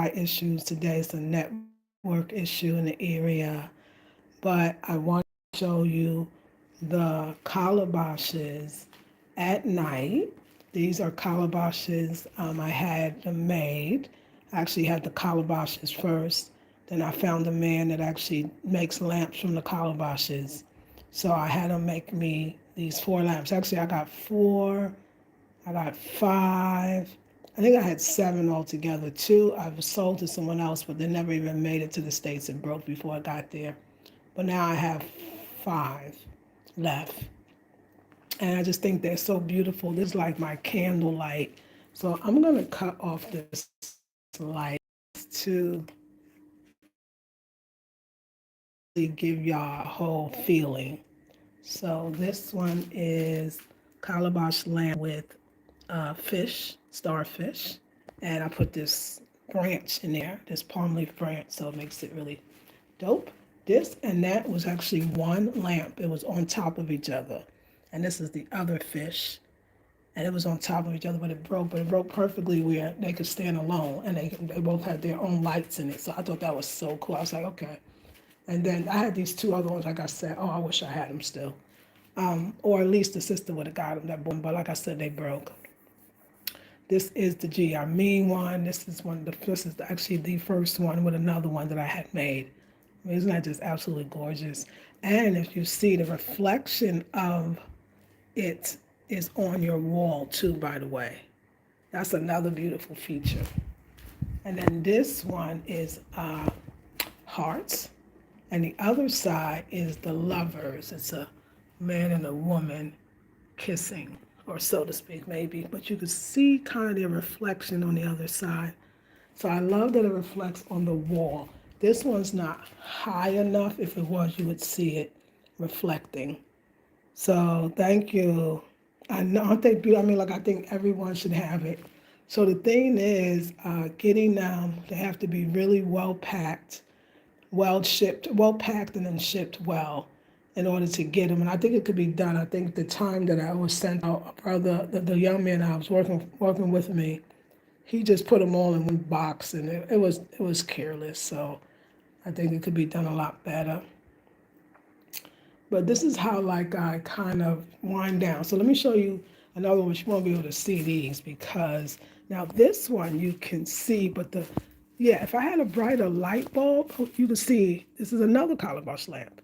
Wi-Fi issues today. It's a network issue in the area. But I want to show you the calabashes at night. These are calabashes I had them made. I actually had the calabashes first. Then I found a man that actually makes lamps from the calabashes. So I had him make me these 4 lamps. Actually, I got four, I got five. I think I had seven altogether. Two I was sold to someone else, but they never even made it to the States. It broke before I got there. But now I have five left. And I just think they're so beautiful. This is like my candlelight. So I'm going to cut off this light to give y'all a whole feeling. So this one is calabash lamp with fish, starfish. And I put this branch in there, this palm leaf branch, so it makes it really dope. This and that was actually one lamp. It was on top of each other. And this is the other fish. And it was on top of each other, but it broke perfectly where they could stand alone. And they both had their own lights in it. So I thought that was so cool. I was like, okay. And then I had these two other ones, like I said, oh, I wish I had them still. Or at least the sister would have got them, that one, but like I said, they broke. This is the GI Mean one. This is actually the first one with another one that I had made. I mean, isn't that just absolutely gorgeous? And if you see the reflection of it is on your wall too, by the way. That's another beautiful feature. And then this one is hearts. And the other side is the lovers. It's a man and a woman kissing, or so to speak, maybe. But you can see kind of their reflection on the other side. So I love that it reflects on the wall. This one's not high enough. If it was, you would see it reflecting. So thank you. I know, aren't they beautiful? I mean, like, I think everyone should have it. So the thing is, getting them, they have to be really well packed, well shipped, well packed and then shipped well in order to get them. And I think it could be done. I think the time that I was sent out, a brother, the young man I was working with me, he just put them all in one box, and it was careless. So I think it could be done a lot better. But this is how like I kind of wind down. So let me show you another one. You won't be able to see these because now this one you can see, but yeah, if I had a brighter light bulb, you can see this is another calabash lamp.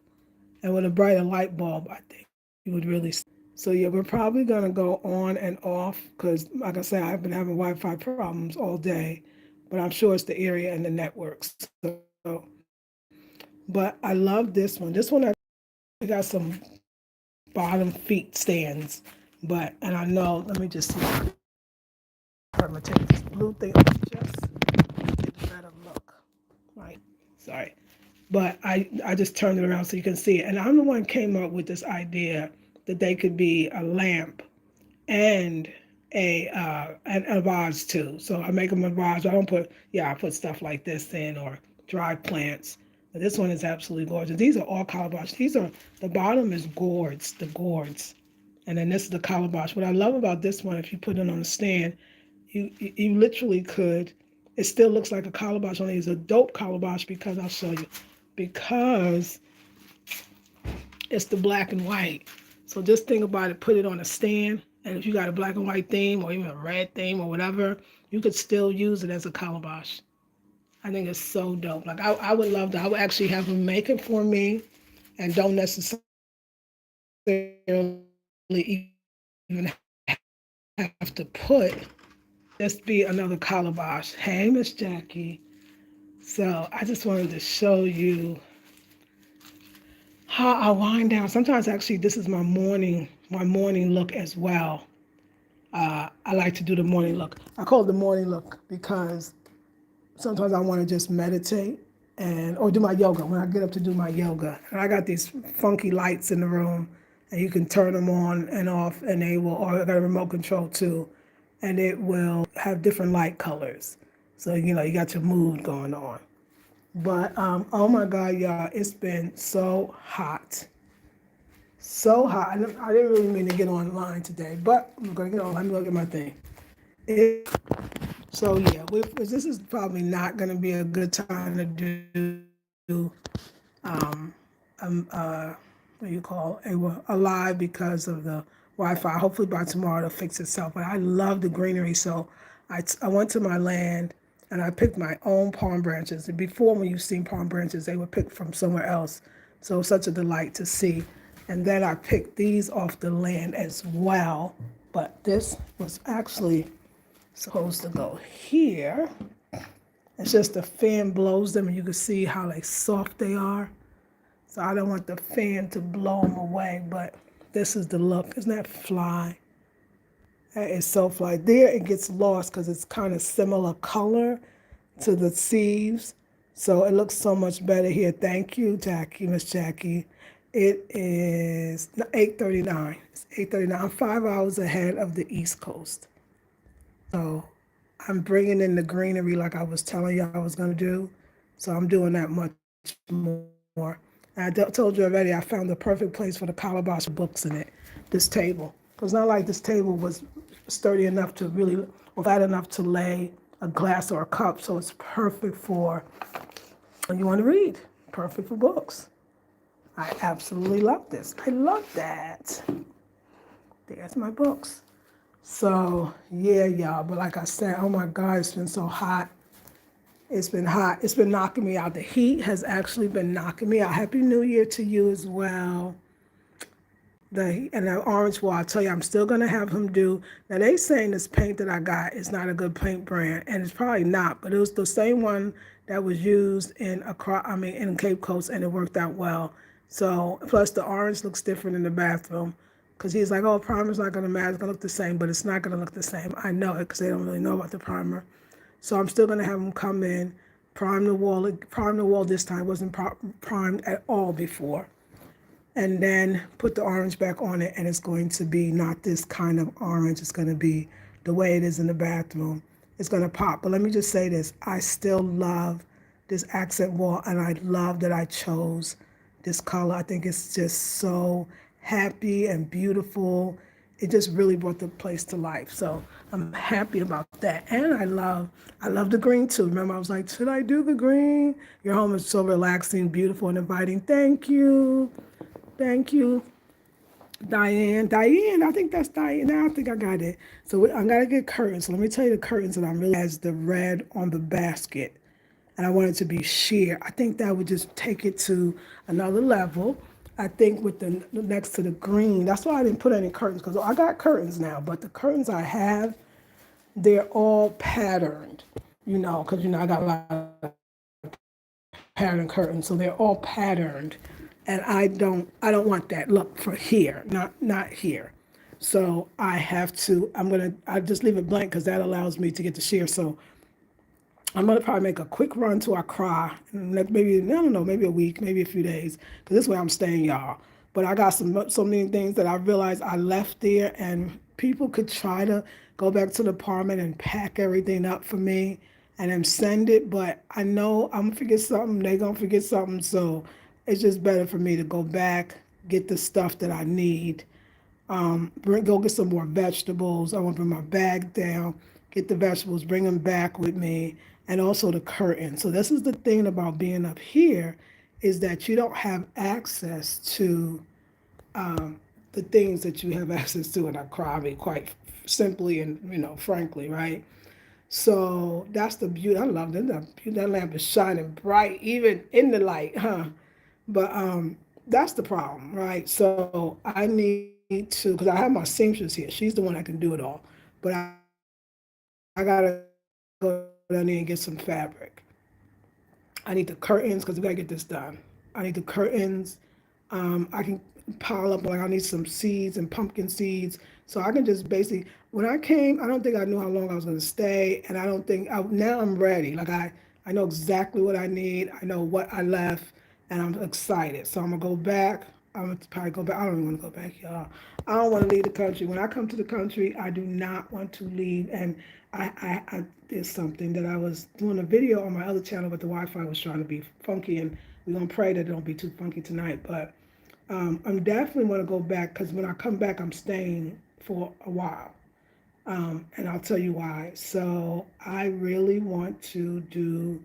And with a brighter light bulb, I think you would really see. So yeah, we're probably gonna go on and off because like I said, I've been having Wi-Fi problems all day, but I'm sure it's the area and the networks. So, but I love this one. This one I got some bottom feet stands, and I know, let me just see. I'm gonna take this blue thing off just to get a better look. Right, sorry. But I just turned it around so you can see it. And I'm the one who came up with this idea that they could be a lamp and a vase too. So I make them a vase. I put stuff like this in or dried plants. But this one is absolutely gorgeous. These are all calabash. The bottom is the gourds. And then this is the calabash. What I love about this one, if you put it on a stand, you literally could, it still looks like a calabash, only it's a dope calabash because I'll show you. Because it's the black and white. So just think about it, put it on a stand, and if you got a black and white theme or even a red theme or whatever, you could still use it as a calabash. I think it's so dope. Like I would love that. I would actually have them make it for me and don't necessarily even have to put, just be another calabash. Hey, Miss Jackie. So I just wanted to show you how I wind down. Sometimes actually this is my morning look as well. I like to do the morning look. I call it the morning look because sometimes I want to just meditate or do my yoga when I get up to do my yoga. And I got these funky lights in the room and you can turn them on and off and or I got a remote control too, and it will have different light colors. So, you got your mood going on. But oh my God, y'all, it's been so hot. So hot. I didn't really mean to get online today, but I'm going to get on. Let me look at my thing. So yeah, this is probably not going to be a good time to do what do you call a live because of the Wi-Fi. Hopefully by tomorrow it'll fix itself. But I love the greenery, so I went to my land and I picked my own palm branches. And before, when you've seen palm branches, they were picked from somewhere else. So it was such a delight to see. And then I picked these off the land as well. But this was actually supposed to go here. It's just the fan blows them, and you can see how like soft they are. So I don't want the fan to blow them away, but this is the look. Isn't that fly? That is so fly. There it gets lost because it's kind of similar color to the sleeves. So it looks so much better here. Thank you, Jackie, Miss Jackie. It is 8:39. It's 8:39. I'm 5 hours ahead of the East Coast. So I'm bringing in the greenery like I was telling you I was going to do. So I'm doing that much more. And told you already, I found the perfect place for the Calabash books in it, this table. Because not like this table was sturdy enough to really, or flat enough to lay a glass or a cup. So it's perfect for when you want to read, perfect for books. I absolutely love this. I love that. There's my books. So yeah, y'all. But like I said, oh my God, it's been so hot. It's been hot. It's been knocking me out. The heat has actually been knocking me out. Happy New Year to you as well. And the orange wall, I tell you, I'm still gonna have him do. Now they saying this paint that I got is not a good paint brand, and it's probably not. But it was the same one that was used in Cape Coast, and it worked out well. So plus the orange looks different in the bathroom, because he's like, oh, primer's not gonna matter. It's gonna look the same, but it's not gonna look the same. I know it because they don't really know about the primer. So I'm still gonna have him come in, prime the wall. Prime the wall this time. It wasn't primed at all before, and then put the orange back on it, and it's going to be not this kind of orange. It's going to be the way it is in the bathroom. It's going to pop. But let me just say this. I still love this accent wall, and I love that I chose this color. I think it's just so happy and beautiful. It just really brought the place to life. So I'm happy about that. And I love the green too. Remember, I was like, should I do the green? Your home is so relaxing, beautiful, and inviting. Thank you. Thank you, Diane. Diane, I think that's Diane. Now I think I got it. So I gotta get curtains. So let me tell you the curtains that I'm really has the red on the basket, and I want it to be sheer. I think that would just take it to another level. I think with the next to the green, that's why I didn't put any curtains because I got curtains now, but the curtains I have, they're all patterned. Because I got a lot of pattern curtains, so they're all patterned, and I don't want that look for here, not here. So I have to. I just leave it blank because that allows me to get the sheer. So I'm gonna probably make a quick run to Accra, and maybe I don't know, maybe a week, maybe a few days, because this way I'm staying, y'all. But I got so many things that I realized I left there, and people could try to go back to the apartment and pack everything up for me, and then send it. But I know I'm gonna forget something. They gonna forget something, so it's just better for me to go back, get the stuff that I need, go get some more vegetables. I want to bring my bag down, get the vegetables, bring them back with me, and also the curtain. So this is the thing about being up here, is that you don't have access to the things that you have access to in Accra. I mean, quite simply and frankly, right? So that's the beauty. I love that. That lamp is shining bright, even in the light, huh? But that's the problem, right? So I need to, because I have my seamstress here. She's the one that can do it all. But I gotta go down there and get some fabric. I need the curtains because we gotta get this done. I need the curtains. I can pile up, like I need some seeds and pumpkin seeds. So I can just basically, when I came, I don't think I knew how long I was gonna stay, and I don't think now I'm ready. I know exactly what I need. I know what I left, and I'm excited. So I'm gonna go back. I'm gonna probably go back. I don't even want to go back, y'all. I don't want to leave the country. When I come to the country, I do not want to leave. And I there's something that I was doing a video on my other channel, but the Wi-Fi was trying to be funky, and we're gonna pray that it don't be too funky tonight. But I'm definitely want to go back because when I come back, I'm staying for a while. And I'll tell you why. So I really want to do,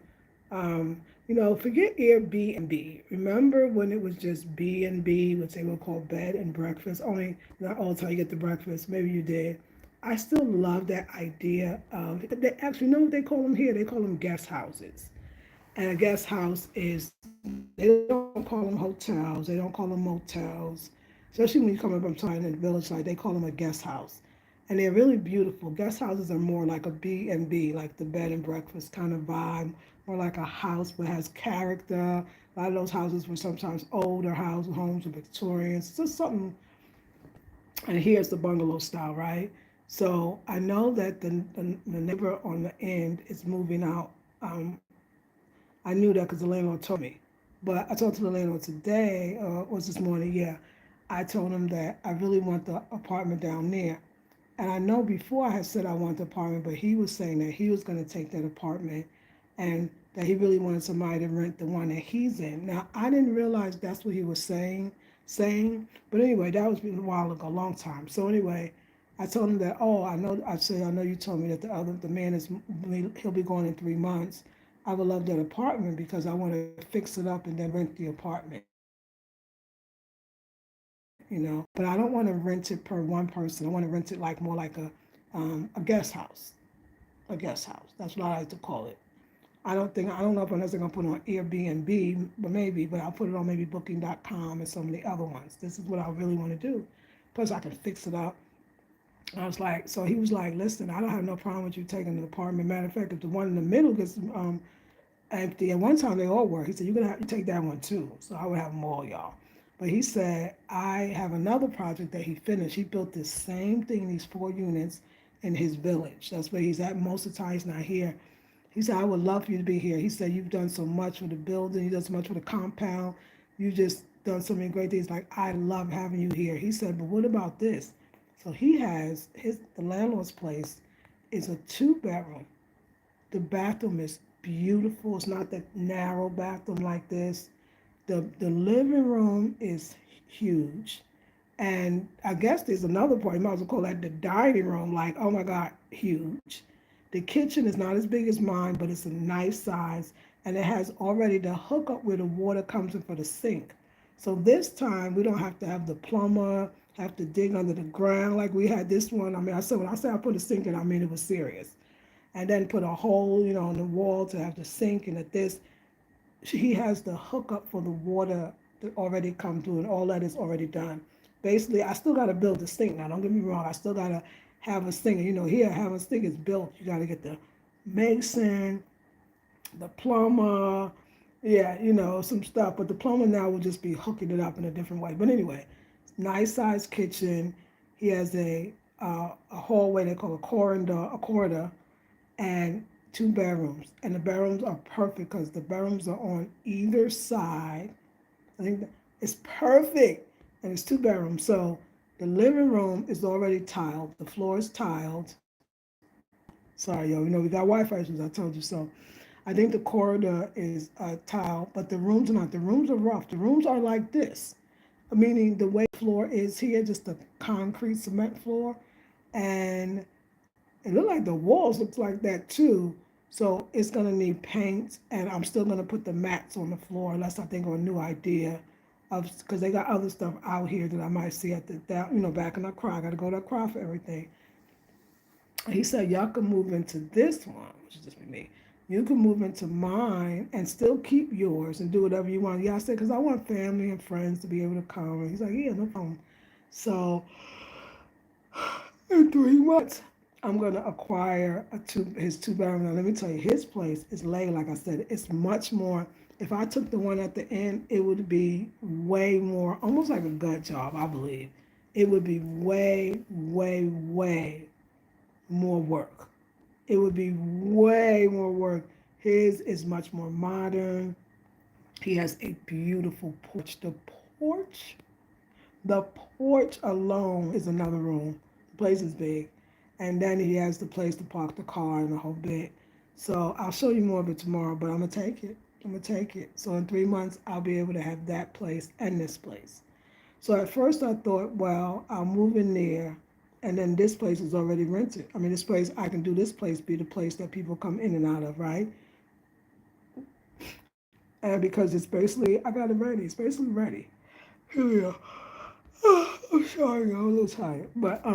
forget Airbnb. Remember when it was just B&B, which they would call bed and breakfast? Only not all the time you get the breakfast. Maybe you did. I still love that idea of, they actually, you know what they call them here? They call them guest houses. And a guest house is, they don't call them hotels, they don't call them motels. Especially when you come up, I'm sorry, in the village, like they call them a guest house. And they're really beautiful. Guest houses are more like a B&B, like the bed and breakfast kind of vibe, more like a house but has character. A lot of those houses were sometimes older homes or Victorians. It's just something, and here's the bungalow style, right? So I know that the neighbor on the end is moving out. I knew that because the landlord told me. But I talked to the landlord today, was this morning, yeah. I told him that I really want the apartment down there. And I know before I had said I want the apartment, but he was saying that he was going to take that apartment and that he really wanted somebody to rent the one that he's in. Now, I didn't realize that's what he was saying. But anyway, that was been a while ago, a long time. So anyway, I told him that, oh, I know you told me that the man he'll be going in 3 months. I would love that apartment because I want to fix it up and then rent the apartment, But I don't want to rent it per one person. I want to rent it like more like a guest house. A guest house. That's what I like to call it. I don't know if I'm necessarily gonna put it on Airbnb, but maybe, but I'll put it on maybe Booking.com and some of the other ones. This is what I really want to do. Plus, I can fix it up. I was like, so he was like, listen, I don't have no problem with you taking the apartment. Matter of fact, if the one in the middle gets empty, at one time they all were. He said, you're gonna have to take that one too. So I would have them all, y'all. But he said, I have another project that he finished. He built this same thing, these 4 units in his village. That's where he's at most of the time. He's not here. He said, I would love for you to be here. He said, you've done so much for the building, you've done so much for the compound, you just done so many great things. Like, I love having you here. He said, but what about this? So he has the landlord's place is a 2 bedroom. The bathroom is beautiful. It's not that narrow bathroom like this. The living room is huge. And I guess there's another part, you might as well call that the dining room, like, oh my God, huge. The kitchen is not as big as mine, but it's a nice size. And it has already the hookup where the water comes in for the sink. So this time we don't have to have the plumber, have to dig under the ground like we had this one. I mean, I said when I say I put a sink in, I mean it was serious. And then put a hole, in the wall to have the sink and at this. He has the hookup for the water that already come through and all that is already done. Basically, I still got to build the sink. Now, don't get me wrong. I still got to have a sink. Here, having a sink is built. You got to get the mason, the plumber, yeah, some stuff. But the plumber now will just be hooking it up in a different way. But anyway, nice sized kitchen. He has a hallway they call a corridor, and 2 bedrooms. And the bedrooms are perfect because the bedrooms are on either side. I think it's perfect, and it's 2 bedrooms. So the living room is already tiled. The floor is tiled. Sorry, yo, we got Wi-Fi issues. I told you so. I think the corridor is tile, but the rooms are not. The rooms are rough. The rooms are like this, meaning the way the floor is here, just a concrete cement floor, and it looked like the walls looks like that too. So it's gonna need paint, and I'm still gonna put the mats on the floor unless I think of a new idea of because they got other stuff out here that I might see at the back in the car. I gotta go to the car for everything. He said y'all can move into this one, which is just me. You can move into mine and still keep yours and do whatever you want. Yeah, I said because I want family and friends to be able to come. And he's like, yeah, no problem. So in 3 months, I'm gonna acquire his 2 bedroom. Now let me tell you, his place is laid. Like I said, it's much more. If I took the one at the end, it would be way more, almost like a gut job. I believe it would be way, way, way more work. It would be way more work. His is much more modern. He has a beautiful porch. Porch the porch alone is another room. The place is big. And then he has the place to park the car and the whole bit. So I'll show you more of it tomorrow, but I'm going to take it. I'm going to take it. So in 3 months, I'll be able to have that place and this place. So at first I thought, well, I'll move in there and then this place is already rented. I mean, this place, I can do this place be the place that people come in and out of, right? And because it's basically, I got it ready. It's basically ready. Here we are. I'm sorry, I'm a little tired, but I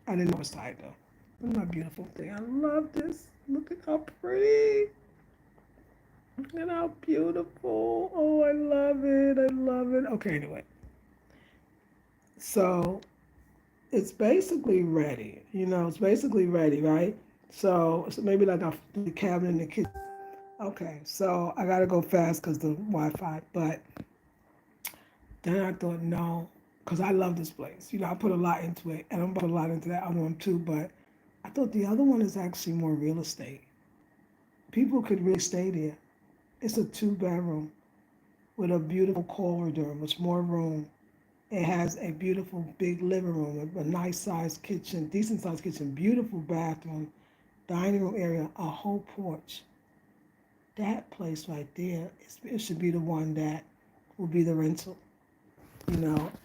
didn't know I was tired though. Look at my beautiful thing. I love this. Look at how pretty. Look at how beautiful. Oh, I love it. I love it. Okay, anyway. So it's basically ready. It's basically ready, right? So maybe like the cabinet in the kitchen. Okay, so I gotta go fast because the Wi-Fi. But then I thought, no, because I love this place. I put a lot into it, and I'm gonna put a lot into that other one too. But I thought the other one is actually more real estate. People could really stay there. It's a two-bedroom with a beautiful corridor, much more room. It has a beautiful big living room, a nice sized kitchen, decent sized kitchen, beautiful bathroom, dining room area, a whole porch. That place right there, it should be the one that will be the rental.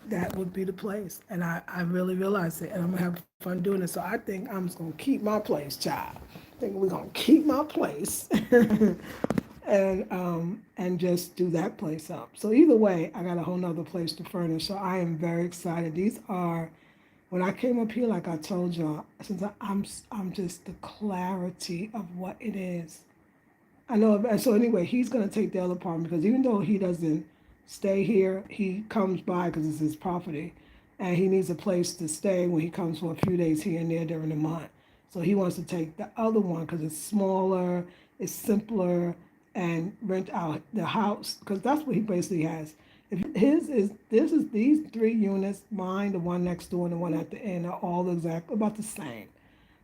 That would be the place. And I really realized it, and I'm gonna have fun doing it. So I think I'm just gonna keep my place, child. I think we're gonna keep my place. And just do that place up. So either way, I got a whole nother place to furnish. So I am very excited. These are when I came up here, like I told y'all, since I'm just the clarity of what it is. I know. And so anyway, he's gonna take the other apartment because even though he doesn't stay here, he comes by because it's his property, and he needs a place to stay when he comes for a few days here and there during the month. So he wants to take the other one because it's smaller, it's simpler, and rent out the house because that's what he basically has. If his is this is these three units, mine, the one next door, and the one at the end are all exactly about the same.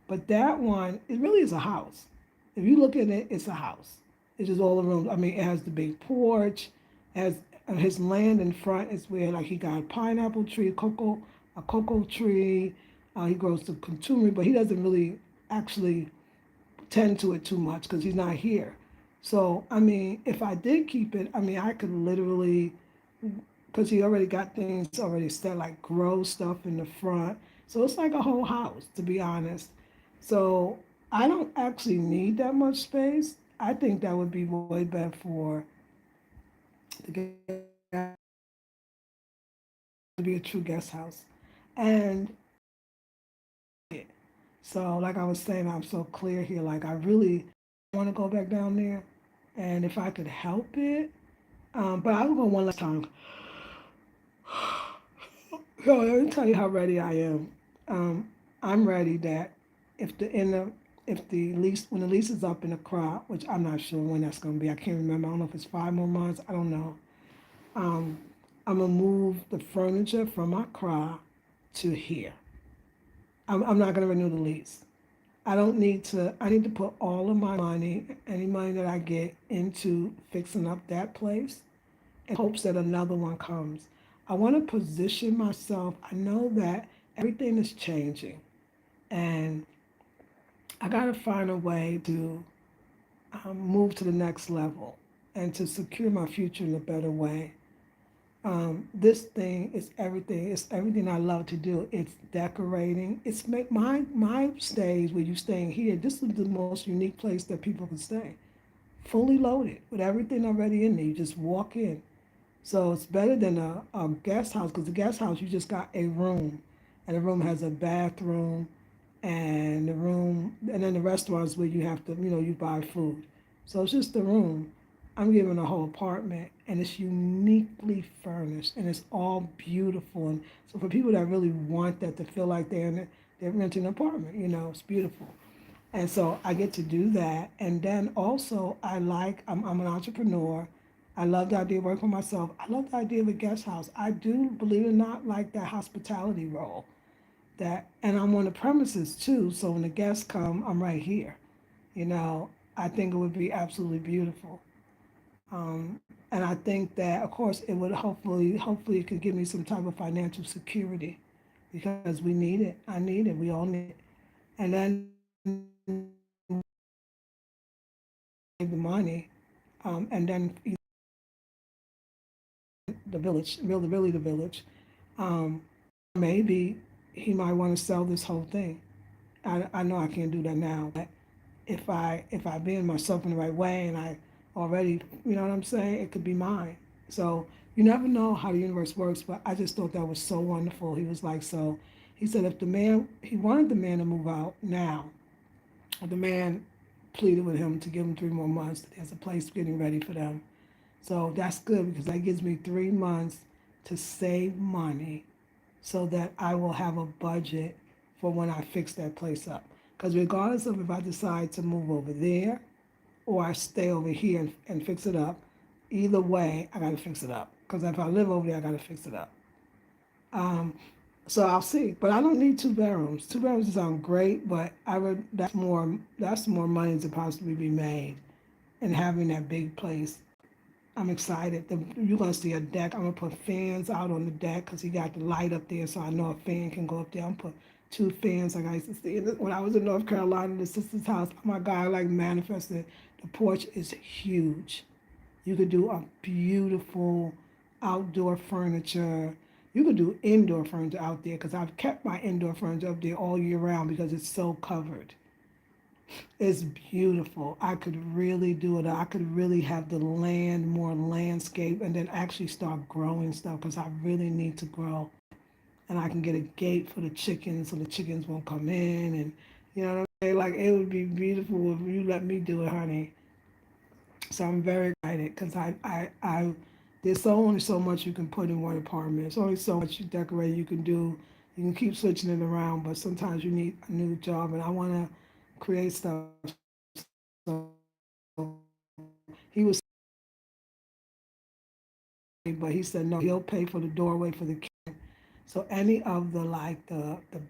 But that one, it really is a house. If you look at it, it's a house. It's just all the rooms. I mean, it has the big porch, has his land in front is where like he got a pineapple tree, a cocoa tree. He grows the contumely, but he doesn't really actually tend to it too much because he's not here. So I mean, if I did keep it, I mean, I could literally because he already got things already set, like grow stuff in the front. So it's like a whole house, to be honest. So I don't actually need that much space. I think that would be way better for the guest to be a true guest house. And so, like I was saying, I'm so clear here. Like, I really want to go back down there. And if I could help it, but I will go one last time. So let me tell you how ready I am. I'm ready that if the in the if the lease when the lease is up in the crop, which I'm not sure when that's going to be. I can't remember. I don't know if it's 5 more months. I don't know. Um, I'm gonna move the furniture from my crop to here. I'm not gonna renew the lease. I don't need to. I need to put all of my money, any money that I get, into fixing up that place in hopes that another one comes. I want to position myself. I know that everything is changing, and I got to find a way to move to the next level and to secure my future in a better way. This thing is everything. It's everything I love to do. It's decorating. It's make my stays where you staying here. This is the most unique place that people can stay, fully loaded with everything already in there. You just walk in. So it's better than a guest house because the guest house you just got a room, and the room has a bathroom, and the room, and then the restaurants where you have to, you buy food. So it's just the room. I'm giving a whole apartment, and it's uniquely furnished, and it's all beautiful. And so for people that really want that to feel like they're renting an apartment, it's beautiful. And so I get to do that. And then also, I'm an entrepreneur. I love the idea of working for myself. I love the idea of a guest house. I do, believe it or not, like that hospitality role. And I'm on the premises too. So when the guests come, I'm right here. You know, I think it would be absolutely beautiful. And I think that, of course, it would hopefully, it could give me some type of financial security because we need it. I need it. We all need it. And then save the money, and then the village, really the village, maybe. he might want to sell this whole thing. I know I can't do that now, but if I bend myself in the right way and I already, you know what I'm saying, it could be mine. So you never know how the universe works, but I just thought that was so wonderful. He was like, so he said if the man, he wanted the man to move out now. The man pleaded with him to give him 3 more months. There's a place getting ready for them. So that's good because that gives me 3 months to save money so that I will have a budget for when I fix that place up. Because regardless of if I decide to move over there or I stay over here and fix it up, either way, I got to fix it up. Because if I live over there, I got to fix it up. Um, so I'll see. But I don't need 2 bedrooms. 2 bedrooms sound great, but I would that's more money to possibly be made and having that big place. I'm excited. You're gonna see a deck. I'm gonna put fans out on the deck because he got the light up there, so I know a fan can go up there. I'm gonna put 2 fans like I used to see when I was in North Carolina, the sister's house. Oh my God, I like manifested. The porch is huge. You could do a beautiful outdoor furniture. You could do indoor furniture out there because I've kept my indoor furniture up there all year round because it's so covered. It's beautiful. I could really do it. I could really have the land, more landscape, and then actually start growing stuff because I really need to grow. And I can get a gate for the chickens so the chickens won't come in. And you know what I'm saying? Like, it would be beautiful if you let me do it, honey. So I'm very excited because there's only so much you can put in one apartment. There's only so much you decorate you can do. You can keep switching it around, but sometimes you need a new job, and I want to create stuff. So he was but he said no, he'll pay for the doorway for the kitchen. So any of the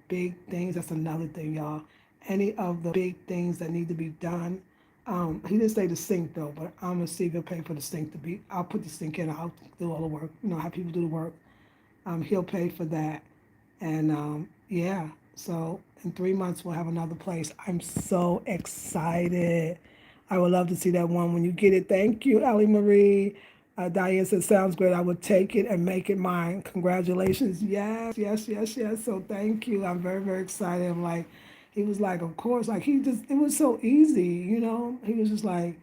big things, that's another thing, y'all. Any of the big things that need to be done. He didn't say the sink though, but I'm gonna see if he'll pay for the sink to be. I'll put the sink in. I'll do all the work. Have people do the work. He'll pay for that. And yeah, so in 3 months we'll have another place. I'm so excited. I would love to see that one when you get it. Thank you, Ellie Marie. Diane said, sounds great. I would take it and make it mine. Congratulations. Yes, yes, yes, yes. So thank you. I'm very, very excited. I'm like, he was like, of course, like it was so easy. He was just like,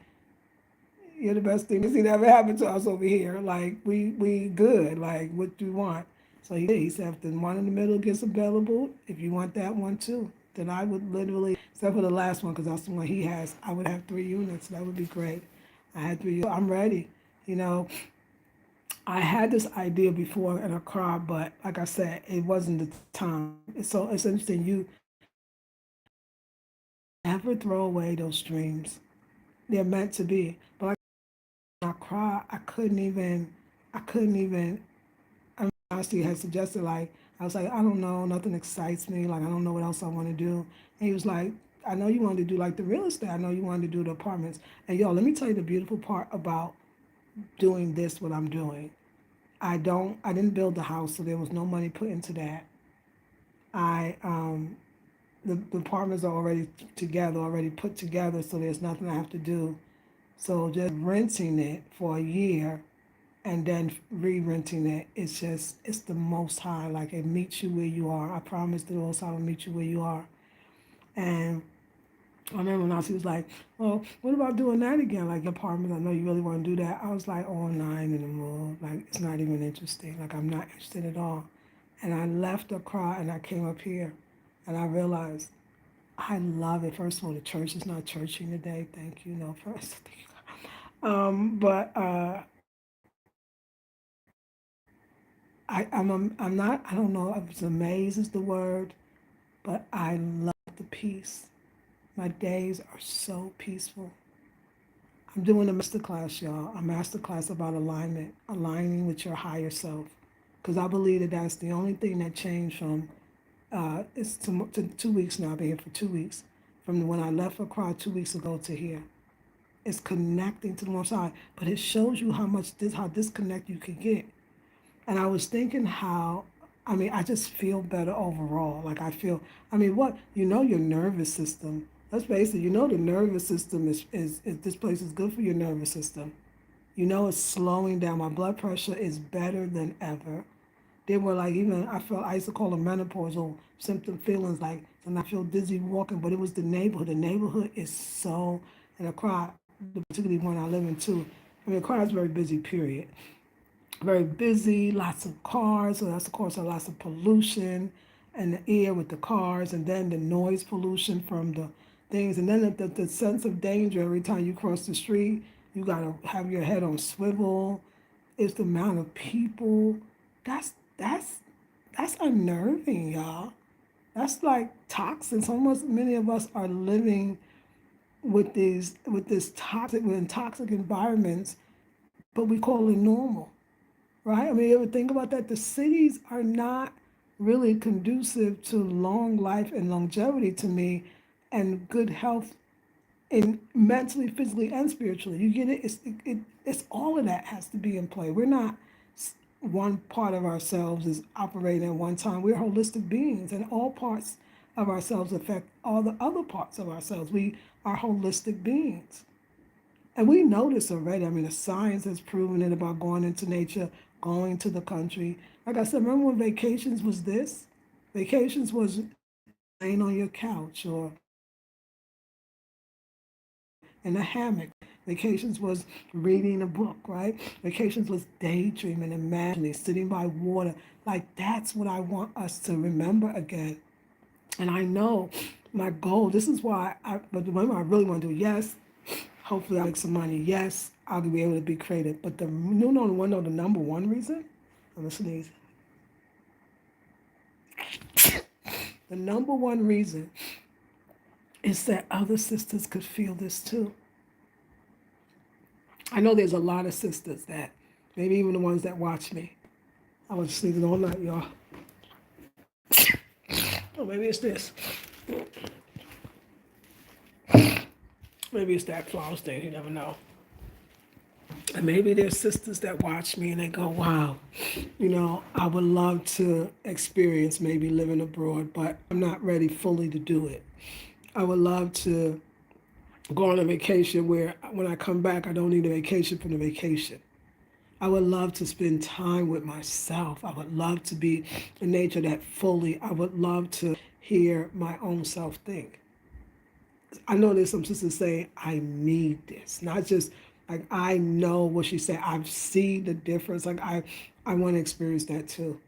you're the best thing that ever happened to us over here. Like we good. Like what do you want? So he said if the one in the middle gets available, if you want that one too, then I would literally, except for the last one because that's the one he has, I would have 3 units. That would be great. I had 3 units. I'm ready. You know, I had this idea before in a car, but like I said, it wasn't the time. It's interesting. You never throw away those dreams. They're meant to be. But like I cried, I couldn't even. I mean, honestly had suggested like I was like, I don't know, nothing excites me. Like I don't know what else I want to do. And he was like, I know you wanted to do like the real estate. I know you wanted to do the apartments. And yo, let me tell you the beautiful part about doing this, what I'm doing. I didn't build the house, so there was no money put into that. I the apartments are already together, already put together, so there's nothing I have to do. So just renting it for a year and then re-renting it, it's the most high. Like it meets you where you are. I promise the most high will meet you where you are. And I remember when he was like, well, what about doing that again? Like apartments, I know you really want to do that. I was like, oh, nine in the mood. Like it's not even interesting. Like I'm not interested at all. And I left the car and I came up here and I realized I love it. First of all, the church is not churching today. Thank you. No, first. But I'm not, I don't know if it's amazed is the word, but I love the peace. My days are so peaceful. I'm doing a master class, y'all. A master class about alignment, aligning with your higher self. Because I believe that that's the only thing that changed from, it's to 2 weeks now. I've been here for 2 weeks. From when I left Accra 2 weeks ago to here. It's connecting to the Most High. But it shows you how disconnected you can get. And I was thinking I just feel better overall. Like I feel, your nervous system. Let's face it, the nervous system is this place is good for your nervous system. It's slowing down. My blood pressure is better than ever. They were like, even I used to call them menopausal symptom feelings, like, and I feel dizzy walking, but it was the neighborhood. The neighborhood is so, and Accra, the particularly one I live in too. I mean, Accra is very busy, period. Very busy, lots of cars, so that's of course a lots of pollution and the air with the cars, and then the noise pollution from the things, and then the sense of danger every time you cross the street. You gotta have your head on swivel. It's the amount of people. That's that's that's unnerving, y'all. That's like toxins. Almost many of us are living with this toxic, with toxic environments, but we call it normal, right? I mean, you ever think about that? The cities are not really conducive to long life and longevity to me, and good health, and mentally, physically, and spiritually. You get it? It's all of that has to be in play. We're not one part of ourselves is operating at one time. We're holistic beings, and all parts of ourselves affect all the other parts of ourselves. We are holistic beings. And we know this already. I mean, the science has proven it about going into nature, going to the country. Like I said, remember when vacations was this? Vacations was laying on your couch or in a hammock. Vacations was reading a book, right? Vacations was daydreaming, imagining, sitting by water. Like that's what I want us to remember again. And I know my goal, this is why but the one I really want to do, yes, hopefully I'll make some money. Yes, I'll be able to be creative. But the no no one no the number one reason, I'm gonna sneeze. The number one reason is that other sisters could feel this too. I know there's a lot of sisters that, maybe even the ones that watch me. I was sneezing all night, y'all. Oh, maybe it's this. Maybe it's that flower stain. You never know. And maybe there's sisters that watch me and they go, wow, I would love to experience maybe living abroad, but I'm not ready fully to do it. I would love to go on a vacation where when I come back, I don't need a vacation from the vacation. I would love to spend time with myself. I would love to be in nature that fully. I would love to hear my own self think. I know there's some sisters saying, I need this. Not just like I know what she said. I see the difference. Like I want to experience that too.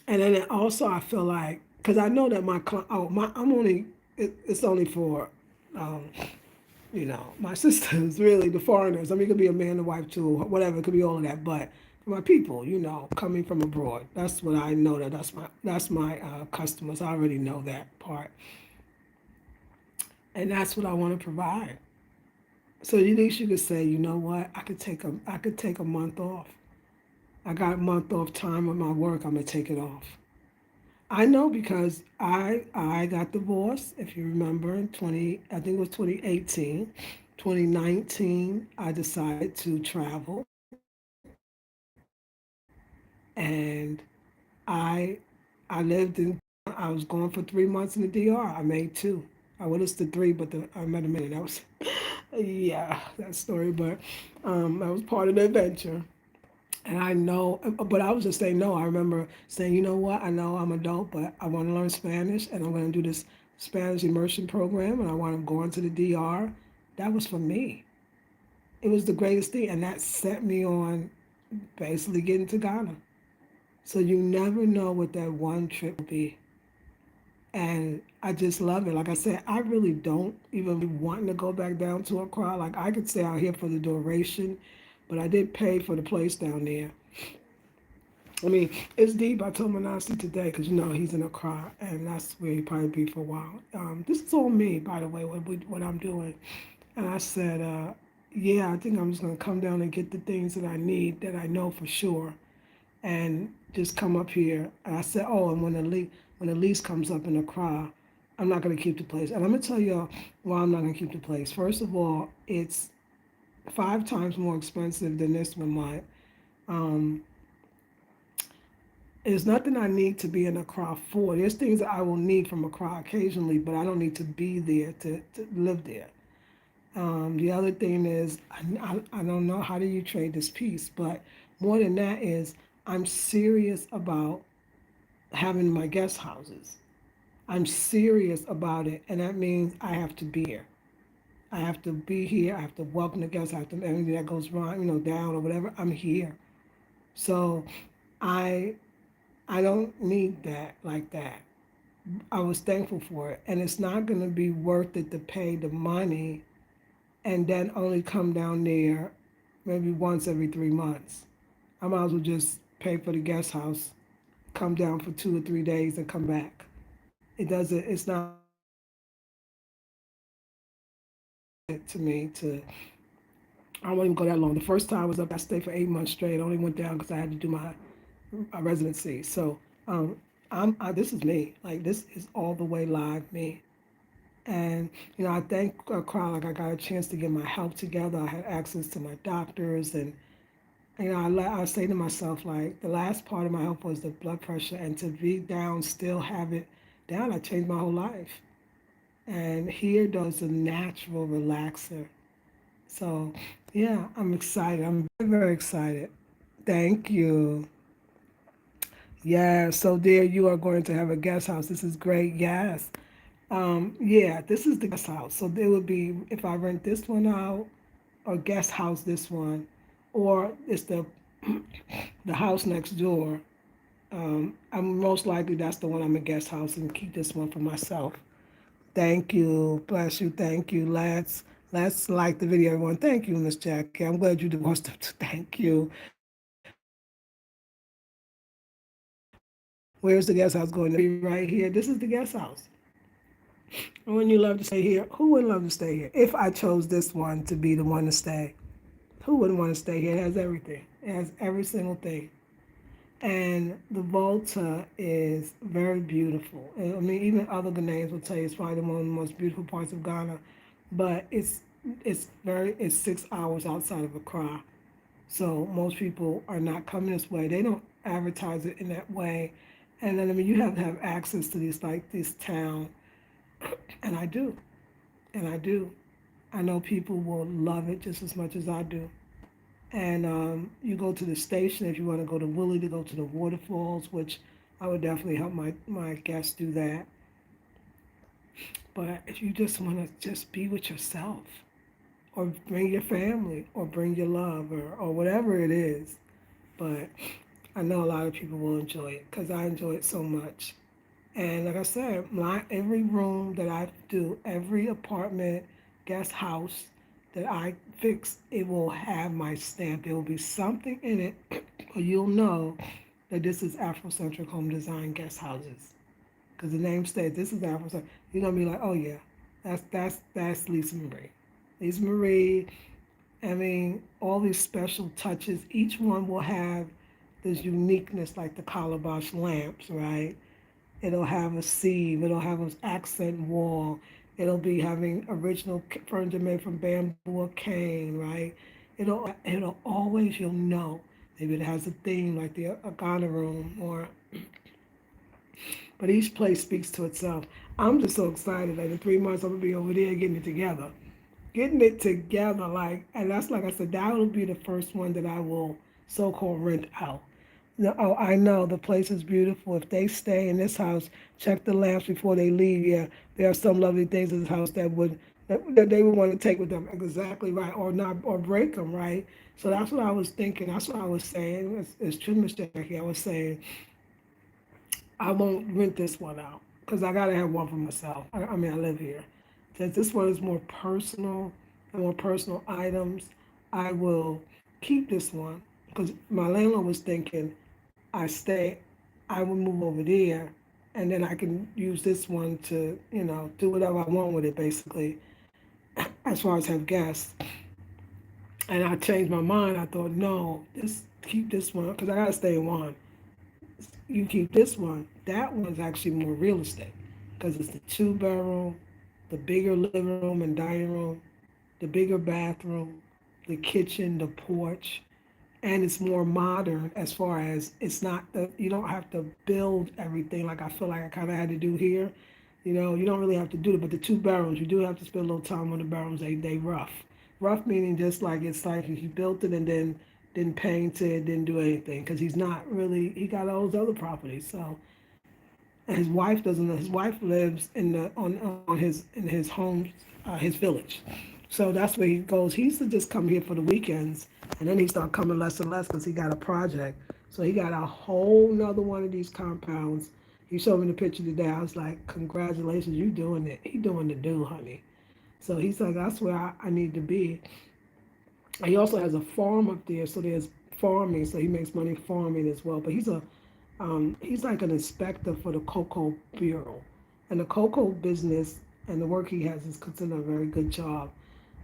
And then also I feel like, because I know that I'm only, it's only for, um, my sisters, really, the foreigners. I mean, it could be a man and wife too, whatever. It could be all of that. But for my people, coming from abroad, that's what I know. That's my customers. I already know that part, and that's what I want to provide. So at least you could say, you know what, I could take a month off. I got a month off time with my work. I'm gonna take it off. I know because I got divorced. If you remember, in 20, I think it was 2018, 2019. I decided to travel, and I I lived in. I was gone for 3 months in the DR. I made two. I would have stood three, but I met a man. That was, yeah, that story. But that was part of the adventure. And I know, but I was just saying no. I remember saying, you know what? I know I'm adult, but I want to learn Spanish, and I'm going to do this Spanish immersion program, and I want to go into the DR. That was for me. It was the greatest thing, and that set me on basically getting to Ghana. So you never know what that one trip will be. And I just love it. Like I said, I really don't even be wanting to go back down to Accra. Like I could stay out here for the duration, but I did pay for the place down there. I mean, it's deep. I told Manasi today because he's in Accra, and that's where he probably be for a while. This is all me, by the way, what I'm doing. And I said, yeah, I think I'm just gonna come down and get the things that I need that I know for sure, and just come up here. And I said, oh, and when the lease comes up in Accra, I'm not gonna keep the place. And I'm gonna tell you why I'm not gonna keep the place. First of all, it's 5 times more expensive than this one might. Um, There's nothing I need to be in Accra for. There's things that I will need from Accra occasionally, but I don't need to be there to live there. The other thing is, I don't know how do you trade this piece, but more than that is, I'm serious about having my guest houses. I'm serious about it, and that means I have to be here. I have to be here. I have to welcome the guests. I have to anything that goes wrong, down or whatever. I'm here. So I I don't need that like that. I was thankful for it, and it's not going to be worth it to pay the money and then only come down there maybe once every 3 months. I might as well just pay for the guest house, come down for 2 or 3 days, and come back. It doesn't. It's not worth it to me to. I won't even go that long. The first time I was up, I stayed for 8 months straight. I only went down because I had to do my residency. So this is me. Like this is all the way live me. And I thank crowd. Like I got a chance to get my health together. I had access to my doctors, and I say to myself like the last part of my health was the blood pressure, and to be down, still have it down. I changed my whole life, and here does a natural relaxer. So yeah, I'm excited. I'm very very excited. Thank you. Yeah. So there, you are going to have a guest house. This is great. Yes. Yeah, this is the guest house. So there would be if I rent this one out or guest house this one, or it's the house next door. I'm most likely that's the one I'm a guest house and keep this one for myself. Thank you, bless you, thank you. Let's like the video, everyone. Thank you, Miss Jackie. I'm glad you divorced them too. Thank you. Where's the guest house going to be? Right here. This is the guest house. And when you love to stay here, wouldn't you love to stay here? Who wouldn't love to stay here? If I chose this one to be the one to stay, who wouldn't want to stay here? It has everything. It has every single thing. And the Volta is very beautiful. And, I mean, even other Ghanaians will tell you it's probably one of the most beautiful parts of Ghana. But it's 6 hours outside of Accra. So most people are not coming this way. They don't advertise it in that way. And then I mean you have to have access to this town, and I do, and I do. I know people will love it just as much as I do. And you go to the station if you want to go to Willie to go to the waterfalls, which I would definitely help my guests do that. But if you just want to just be with yourself, or bring your family, or bring your love, or whatever it is, but I know a lot of people will enjoy it because I enjoy it so much. And like I said, my every room that I do, every apartment, guest house that I fix, it will have my stamp. There will be something in it, or you'll know that this is Afrocentric Home Design Guest Houses. Because the name states this is Afrocentric. You're gonna be like, oh yeah, that's Lisa Marie. Lisa Marie. I mean, all these special touches. Each one will have this uniqueness, like the Calabash lamps, right? It'll have a sieve. It'll have an accent wall. It'll be having original furniture made from bamboo or cane, right? It'll always you'll know. Maybe it has a theme like the Agana room, or but each place speaks to itself. I'm just so excited. Like in 3 months, I'm gonna be over there getting it together. Like, and that's like I said, that will be the first one that I will so-called rent out. Oh, I know the place is beautiful. If they stay in this house, check the lamps before they leave. Yeah, there are some lovely things in this house that they would want to take with them. Exactly right, or not, or break them. Right. So that's what I was thinking. That's what I was saying. It's true, Miss Jackie. I was saying I won't rent this one out because I gotta have one for myself. I mean, I live here. Since this one is more personal and more personal items, I will keep this one because my landlord was thinking I will move over there, and then I can use this one to, do whatever I want with it, basically, as far as have guests. And I changed my mind. I thought, no, keep this one because I gotta stay in one. You keep this one. That one's actually more real estate because it's the 2 bedroom, the bigger living room and dining room, the bigger bathroom, the kitchen, the porch, and it's more modern as far as it's not you don't have to build everything like I feel like I kind of had to do here. You don't really have to do it, but the 2 bedrooms you do have to spend a little time on the bedrooms. They rough, meaning just like it's like you built it and then didn't paint it, didn't do anything because he's not really. He got all those other properties. So and his wife doesn't. His wife lives in the on his in his home, his village. So that's where he goes. He used to just come here for the weekends, and then he started coming less and less because he got a project. So he got a whole nother one of these compounds. He showed me the picture today. I was like, "Congratulations, you doing it? He doing the do, honey." So he's like, "That's where I need to be." He also has a farm up there, so there's farming. So he makes money farming as well. But he's like an inspector for the cocoa bureau, and the cocoa business and the work he has is considered a very good job.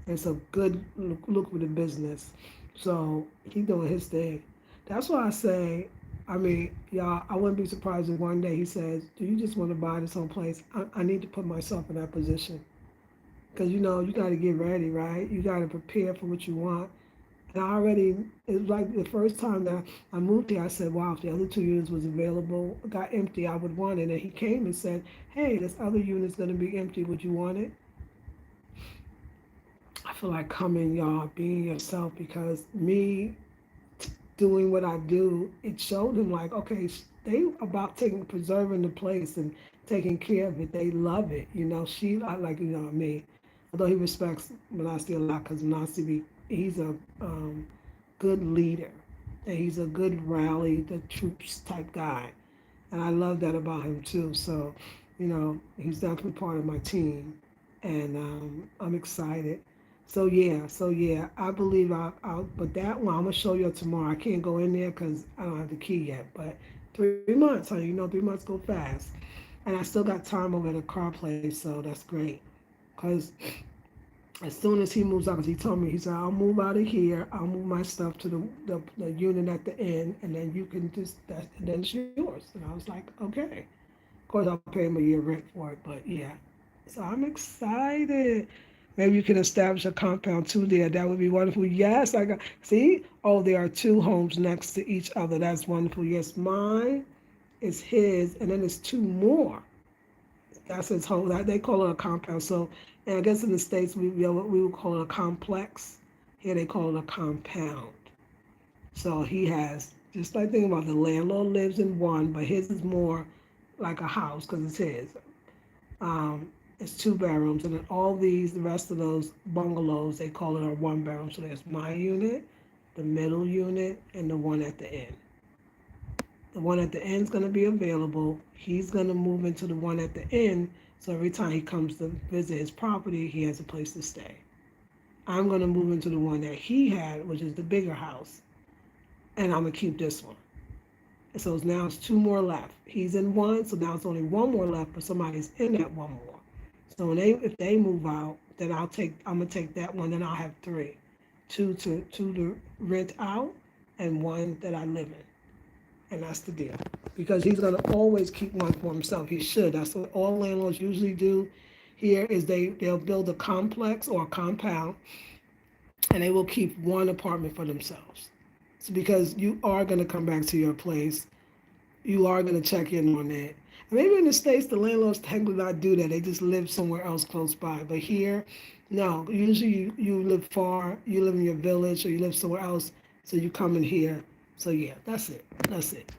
It's a good lucrative business. So he's doing his thing. That's why I say, I mean, y'all, I wouldn't be surprised if one day he says, "Do you just want to buy this whole place?" I need to put myself in that position because you got to get ready, right? You got to prepare for what you want. And I already, it was like the first time that I moved here, I said, wow, if the other two units was available, got empty, I would want it. And he came and said, hey, this other unit's going to be empty. Would you want it? I feel like coming, y'all, being yourself because me doing what I do, it showed him like, okay, they about taking, preserving the place and taking care of it. They love it. I like, me. Although he respects Manasi a lot because Manasi, he's a good leader. And he's a good rally the troops type guy. And I love that about him too. So, he's definitely part of my team. And I'm excited. So yeah, I believe but that one, I'm going to show you tomorrow. I can't go in there because I don't have the key yet. But 3 months, honey, 3 months go fast. And I still got time over at the car place, so that's great. Because as soon as he moves out, because he told me, he said, I'll move out of here, I'll move my stuff to the unit at the end, and then you can and then it's yours. And I was like, okay. Of course, I'll pay him a year rent for it, but yeah. So I'm excited. Maybe you can establish a compound too there. That would be wonderful. Yes, I got, see? Oh, there are two homes next to each other. That's wonderful. Yes, mine is his, and then there's two more. That's his whole. They call it a compound. So, and I guess in the states we would call it a complex. Here they call it a compound. So he has just like think about the landlord lives in one, but his is more like a house because it's his. It's 2 bedrooms, and then all the rest of those bungalows, they call it a 1 bedroom. So there's my unit, the middle unit, and the one at the end. The one at the end is going to be available. He's going to move into the one at the end. So every time he comes to visit his property, he has a place to stay. I'm going to move into the one that he had, which is the bigger house. And I'm going to keep this one. And so now it's two more left. He's in one, so now it's only one more left, but somebody's in that one more. So if they move out, then I'm gonna take that one, then I'll have three. Two to rent out and one that I live in. And that's the deal. Because he's going to always keep one for himself. He should. That's what all landlords usually do here is they'll build a complex or a compound and they will keep one apartment for themselves. So because you are going to come back to your place, you are going to check in on it. And maybe in the States, the landlords technically not do that. They just live somewhere else close by. But here, no. Usually you live far, you live in your village, or you live somewhere else, so you come in here. So yeah, that's it. That's it.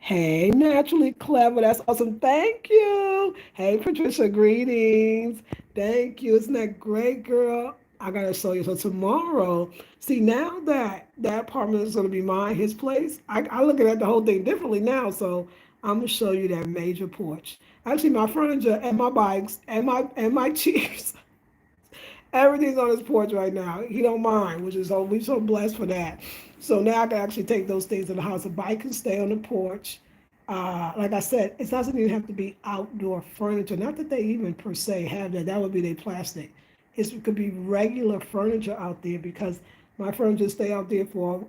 Hey, naturally clever. That's awesome. Thank you. Hey, Patricia, greetings. Thank you. Isn't that great, girl? I gotta show you. So tomorrow, see now that that apartment is gonna be mine, his place. I looking at the whole thing differently now. So I'm gonna show you that major porch. Actually, my furniture and my bikes and my Chiefs, everything's on his porch right now. He don't mind, which is we so blessed for that. So now I can actually take those things in the house. The bike can stay on the porch. Like I said, it doesn't even have to be outdoor furniture. Not that they even per se have that. That would be their plastic. It could be regular furniture out there because my furniture stay out there for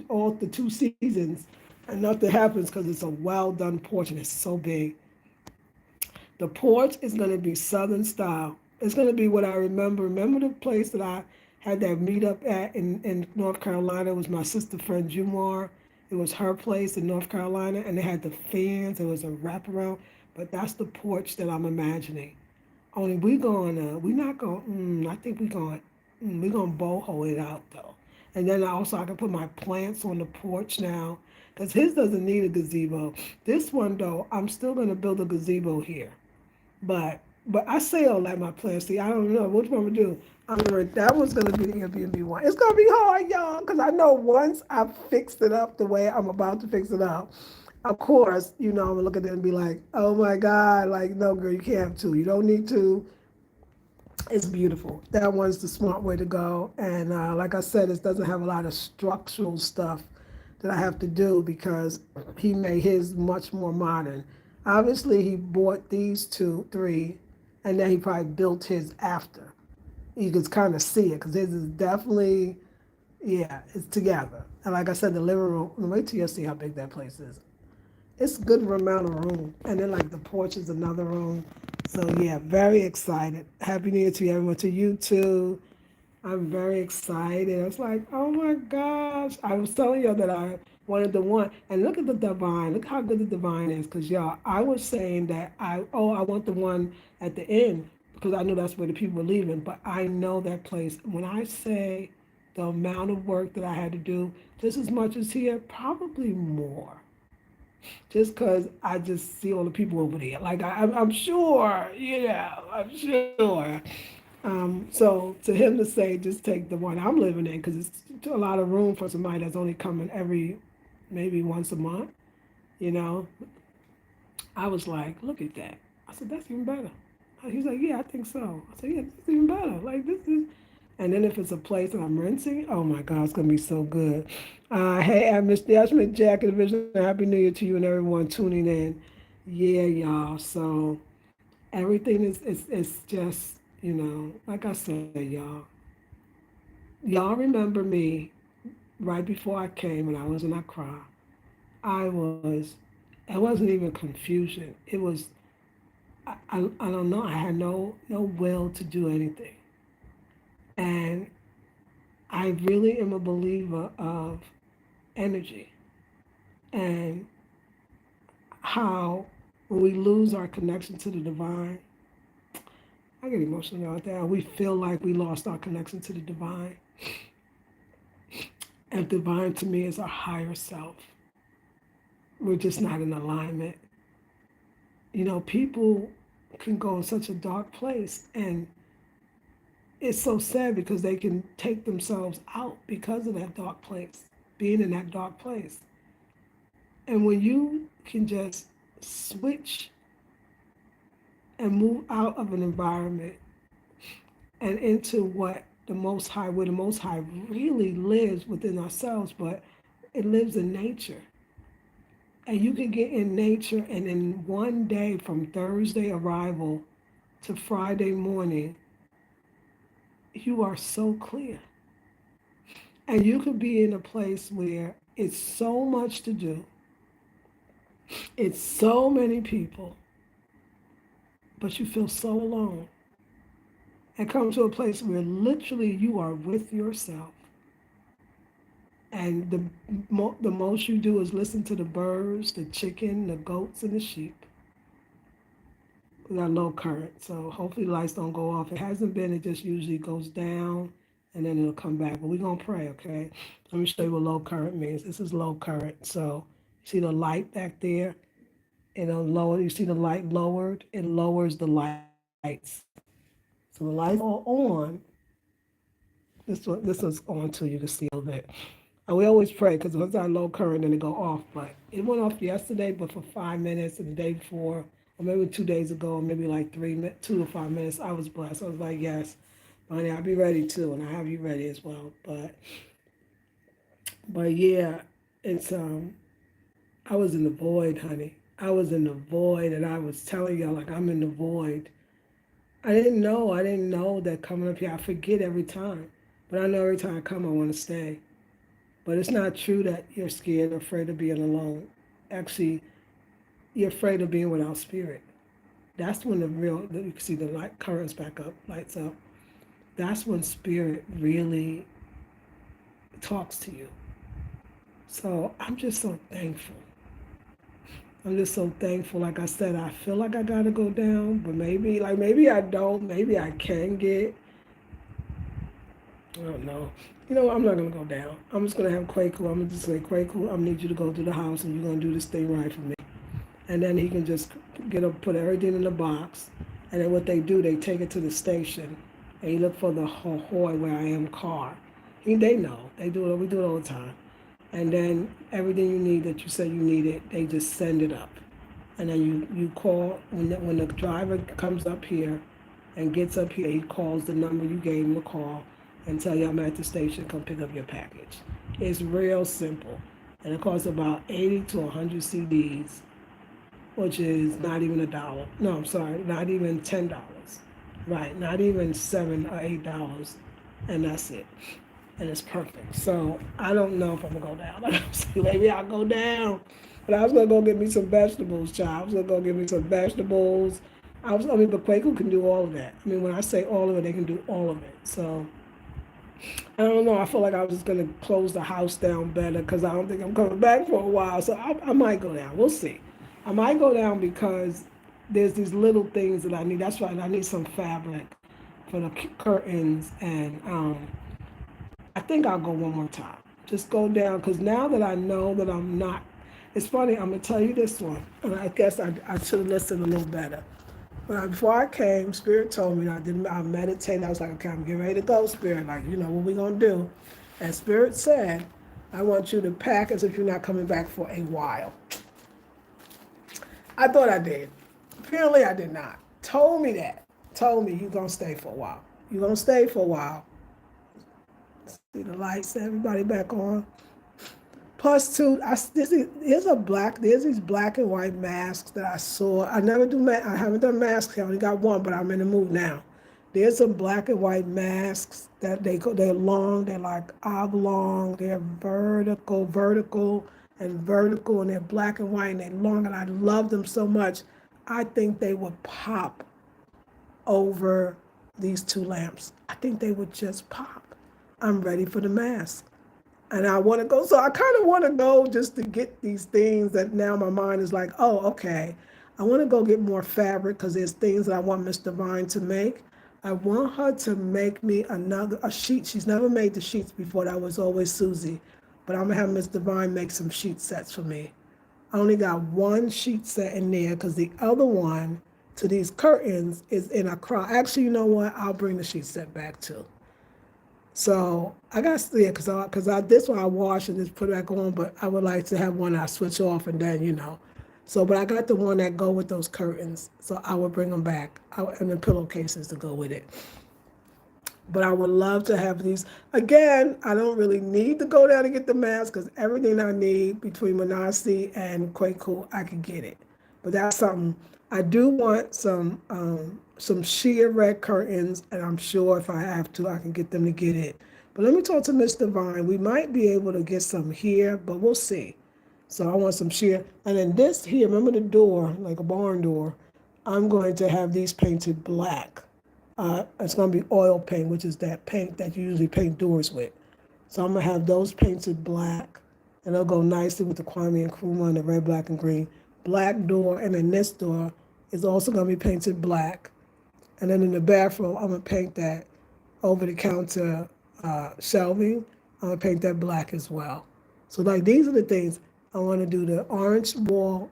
all the 2 seasons, and nothing happens because it's a well done porch and it's so big. The porch is going to be Southern style. It's going to be what I remember. Remember the place that I had that meetup at in North Carolina? It was my sister friend Jumar. It was her place in North Carolina, and they had the fans. It was a wraparound. But that's the porch that I'm imagining. Only we're not going. I think we're going. We're going to boho it out though. And then I can put my plants on the porch now, because his doesn't need a gazebo. This one though, I'm still gonna build a gazebo here. But I say all that my plans. See, I don't know which one to do. I'm gonna that one's gonna be the Airbnb one. It's gonna be hard, y'all, because I know once I fixed it up the way I'm about to fix it up, of course, I'm gonna look at it and be like, oh my God, like no girl, you can't have two. You don't need two. It's beautiful. That one's the smart way to go. And like I said, it doesn't have a lot of structural stuff that I have to do because he made his much more modern. Obviously, he bought these two, three, and then he probably built his after. You can kind of see it because his is definitely, yeah, it's together. And like I said, the living room, wait till you see how big that place is. It's a good amount of room. And then like the porch is another room. So yeah, very excited. Happy New Year to you, everyone. To you too. I'm very excited. I was like, oh my gosh. I was telling y'all that I wanted the one. And look at the divine. Look how good the divine is. Because y'all, I was saying that I want the one at the end because I know that's where the people were leaving. But I know that place. When I say the amount of work that I had to do, just as much as here, probably more just because I just see all the people over there. Like I'm sure, I'm sure. So to him to say, just take the one I'm living in, because it's a lot of room for somebody that's only coming maybe once a month. You know, I was like, look at that. I said, that's even better. He's like, yeah, I think so. I said, yeah, this is even better. Like this is. And then if it's a place that I'm renting, oh my God, it's gonna be so good. Hey, Mr. Ashman Jack and Vision, Happy New Year to you and everyone tuning in. Yeah, y'all. So everything is just, like I said, y'all remember me right before I came and I was in Accra. I was, it wasn't even confusion. It was, I don't know. I had no will to do anything. And I really am a believer of energy and how when we lose our connection to the divine, I get emotional about that. We feel like we lost our connection to the divine. And divine to me is our higher self. We're just not in alignment. People can go in such a dark place, and it's so sad because they can take themselves out because of that dark place, being in that dark place. And when you can just switch and move out of an environment and into what the Most High, where the Most High really lives within ourselves, but it lives in nature. And you can get in nature, and in one day from Thursday arrival to Friday morning, you are so clear. And you could be in a place where it's so much to do, it's so many people, but you feel so alone. And come to a place where literally you are with yourself. And the most you do is listen to the birds, the chicken, the goats, and the sheep. We got low current, so hopefully the lights don't go off. It hasn't been, it just usually goes down and then it'll come back. But we're going to pray, okay? Let me show you what low current means. This is low current. So you see the light back there? It'll lower, you see the light lowered? It lowers the lights. So the lights are on. This one's on too, you can see a little bit. And we always pray because once I low current, then it go off. But it went off yesterday, but for 5 minutes, and the day before, or maybe 2 days ago, or maybe like 2 to 5 minutes, I was blessed. I was like, yes, honey, I'll be ready too, and I have you ready as well. But yeah, it's I was in the void, honey. I was in the void, and I was telling y'all like I'm in the void. I didn't know that coming up here, I forget every time. But I know every time I come, I want to stay. But it's not true that you're scared or afraid of being alone. Actually, you're afraid of being without spirit. That's when you can see the light currents back up, lights up. That's when spirit really talks to you. So I'm just so thankful. I'm just so thankful. Like I said, I feel like I gotta go down, but maybe I don't. Maybe I can get. I don't know. You know what? I'm not gonna go down. I'm just gonna have Kwaku. I'm gonna just say, Kwaku, I need you to go to the house and you're gonna do this thing right for me. And then he can just get up, put everything in the box. And then what they do, they take it to the station and you look for the Ahoy where I am car. They know. They do it. We do it all the time. And then everything you need that you said you needed, they just send it up. And then you call when the driver comes up here and gets up here, he calls the number you gave him to call and tell you I'm at the station, come pick up your package. It's real simple. And it costs about 80 to 100 CDs, which is not even $1. No, I'm sorry, not even $10. Right, not even $7 or $8, and that's it. And it's perfect. So I don't know if I'm gonna go down. Like I'm saying, maybe I'll go down. But I was gonna go get me some vegetables, child. I was gonna go get me some vegetables. But Quaker can do all of that. I mean, when I say all of it, they can do all of it. So I don't know. I feel like I was just gonna close the house down better because I don't think I'm coming back for a while. So I might go down. We'll see. I might go down because there's these little things that I need. That's right. I need some fabric for the curtains, and I think I'll go one more time. Just go down because now that I know that I'm not. It's funny. I'm gonna tell you this one, and I guess I should have listened a little better. Before I came, Spirit told me I meditated. I was like, okay, I'm getting ready to go, Spirit. Like, you know what we gonna do? And Spirit said, I want you to pack as if you're not coming back for a while. I thought I did. Apparently I did not. Told me that. Told me you're gonna stay for a while. You're gonna stay for a while. See the lights, everybody back on. Plus two, there's these black and white masks that I saw. I haven't done masks, I only got one, but I'm in the mood now. There's some black and white masks that they're long, they're like oblong, they're vertical, and they're black and white and they're long, and I love them so much. I think they would pop over these two lamps. I think they would just pop. I'm ready for the mask. And I want to go, so I kind of want to go just to get these things that now my mind is like, oh, okay. I want to go get more fabric because there's things that I want Miss Divine to make. I want her to make me a sheet. She's never made the sheets before. That was always Susie. But I'm going to have Miss Divine make some sheet sets for me. I only got one sheet set in there because the other one to these curtains is in a crown. Actually, you know what? I'll bring the sheet set back too. So I got to see it because this one I wash and just put it back on, but I would like to have one I switch off and then, you know. So, but I got the one that go with those curtains, so I would bring them back and the pillowcases to go with it. But I would love to have these. Again, I don't really need to go down and get the mask because everything I need between Manasi and Kwaku, I can get it. But that's something. I do want some sheer red curtains, and I'm sure if I have to, I can get them to get it. But let me talk to Miss Divine. We might be able to get some here, but we'll see. So I want some sheer. And then this here, remember the door, like a barn door, I'm going to have these painted black. It's going to be oil paint, which is that paint that you usually paint doors with. So I'm going to have those painted black, and they'll go nicely with the Kwame Nkrumah and the red, black, and green. Black door, and then this door is also going to be painted black. And then in the bathroom, I'm going to paint that over-the-counter shelving. I'm going to paint that black as well. So like these are the things. I want to do the orange wall,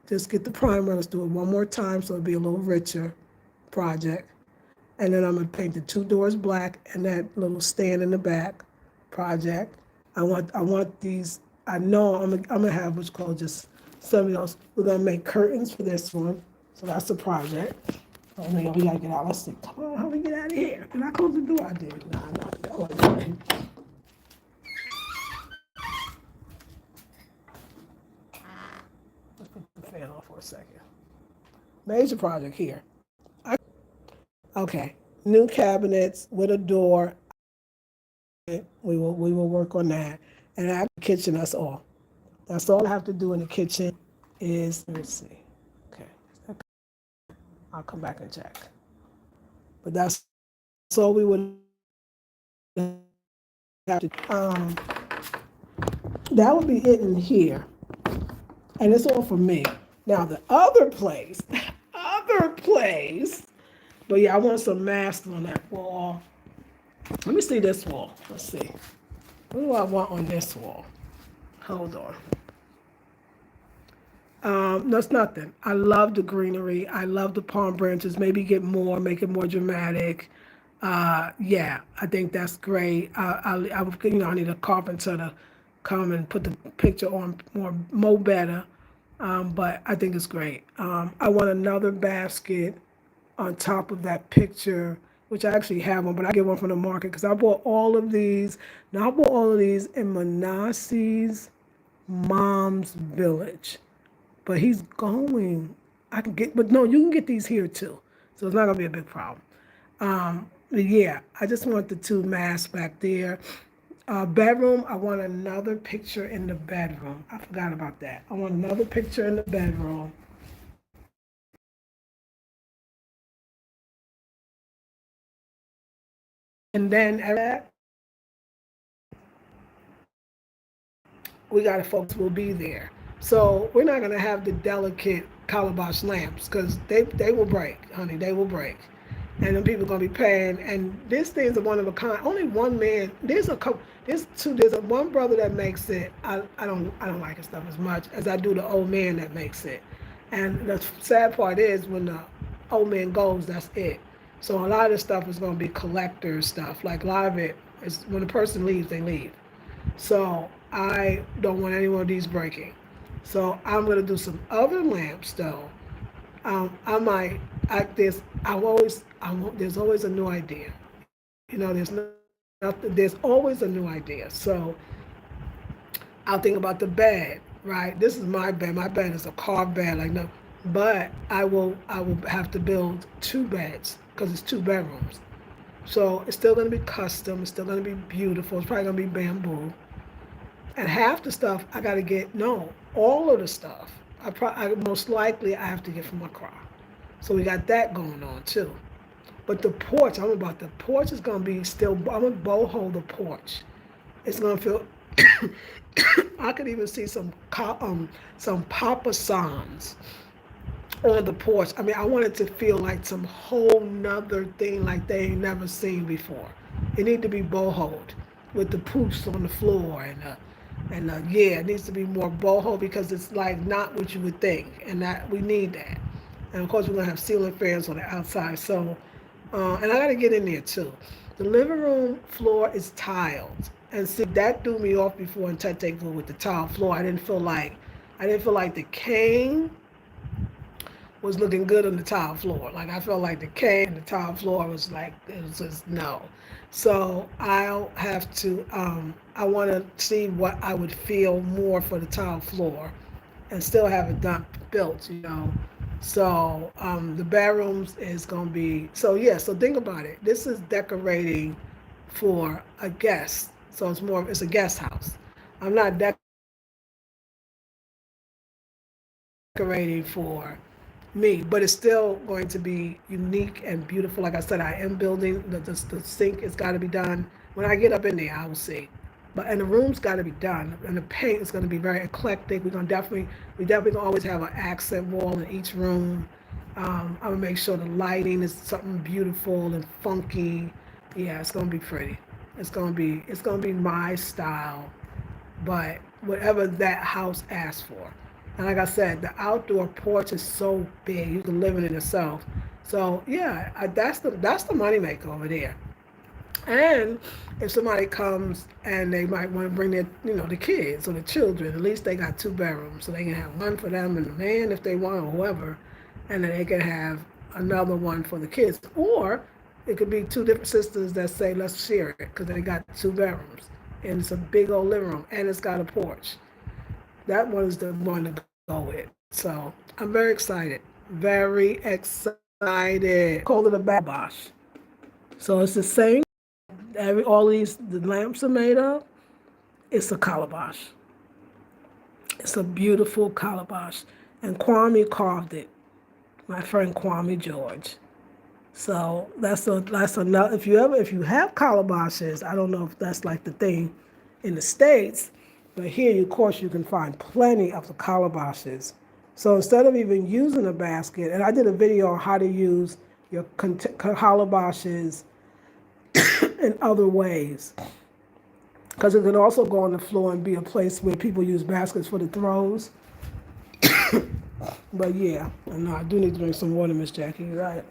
just get the primer. Let's do it one more time so it'll be a little richer project. And then I'm going to paint the two doors black and that little stand in the back project. I want these, I know I'm going to have what's called just something else. We're going to make curtains for this one. So that's the project. Oh, man, we got to get out. Let's see. Come on, how do we get out of here? Did I close the door? I did. Nah, not going. Let's put the fan off for a second. Major project here. Okay. New cabinets with a door. We will work on that. And our kitchen, that's all. That's all I have to do in the kitchen is, let me see. Okay. I'll come back and check. But that's all we would have to, that would be it in here. And it's all for me. Now the other place, but yeah, I want some masks on that wall. Let me see this wall. Let's see. What do I want on this wall? Hold on. That's nothing. I love the greenery. I love the palm branches. Maybe get more, make it more dramatic. Yeah, I think that's great. I need a carpenter to come and put the picture on more better. But I think it's great. I want another basket on top of that picture, which I actually have one, but I get one from the market because I bought all of these. Now I bought all of these in Manasseh's mom's village, but he's going. I can get, but no, you can get these here too, so it's not gonna be a big problem. But yeah, I just want the two masks back there. Bedroom, I want another picture in the bedroom. I forgot about that. I want another picture in the bedroom. And then after that, we got to folks will be there. So we're not going to have the delicate calabash lamps because they will break, honey. They will break. And then people are going to be paying. And this thing's a one of a kind. Only one man. There's a couple. There's two. There's a one brother that makes it. I don't like his stuff as much as I do the old man that makes it. And the sad part is when the old man goes, that's it. So a lot of this stuff is going to be collector stuff. Like a lot of it is when the person leaves, they leave. So I don't want any one of these breaking. So I'm gonna do some other lamps though. I might. There's always a new idea. You know, there's always a new idea. So I'll think about the bed. Right. This is my bed. My bed is a carved bed. Like no, but I will have to build two beds because it's two bedrooms. So it's still gonna be custom. It's still gonna be beautiful. It's probably gonna be bamboo. And half the stuff I got to get, no, all of the stuff, most likely I have to get from Accra. So we got that going on too. But the porch, the porch is going to be still, I'm going to boho the porch. It's going to feel, I could even see some Papa Sans on the porch. I mean, I want it to feel like some whole nother thing like they ain't never seen before. It need to be bohoed with the poofs on the floor and yeah, it needs to be more boho because it's like not what you would think, and that we need that. And of course, we're gonna have ceiling fans on the outside. So, and I gotta get in there too. The living room floor is tiled, and see that threw me off before in Tete Glue with the tile floor. I didn't feel like the cane was looking good on the tile floor. Like I felt like the cane and the tile floor was like it was just no. So I'll have to. I want to see what I would feel more for the tile floor, and still have it done built. So the bedrooms is gonna be. So yeah. So think about it. This is decorating for a guest. So it's a guest house. I'm not decorating for me, but it's still going to be unique and beautiful. Like I said, I am building the sink. It's got to be done. When I get up in there, I will see. And the room's got to be done, and the paint is going to be very eclectic. We definitely gonna always have an accent wall in each room. I'm gonna make sure the lighting is something beautiful and funky. Yeah, it's gonna be pretty. It's gonna be my style, but whatever that house asks for. And like I said, the outdoor porch is so big, you can live in it yourself. So yeah, that's the money maker over there. And if somebody comes and they might want to bring the kids or the children, at least they got two bedrooms, so they can have one for them and the man if they want or whoever, and then they can have another one for the kids. Or it could be two different sisters that say let's share it because they got two bedrooms and it's a big old living room and it's got a porch. That one is the one to go with. So I'm very excited. Very excited. Call it a Calabash. So it's the same. All these the lamps are made of. It's a calabash. It's a beautiful calabash, and Kwame carved it. My friend Kwame George. So that's another. If you have calabashes, I don't know if that's like the thing in the States, but here, of course, you can find plenty of the calabashes. So instead of even using a basket, and I did a video on how to use your calabashes in other ways. Because it can also go on the floor and be a place where people use baskets for the throws. But yeah, I know I do need to drink some water, Miss Jackie. You're right.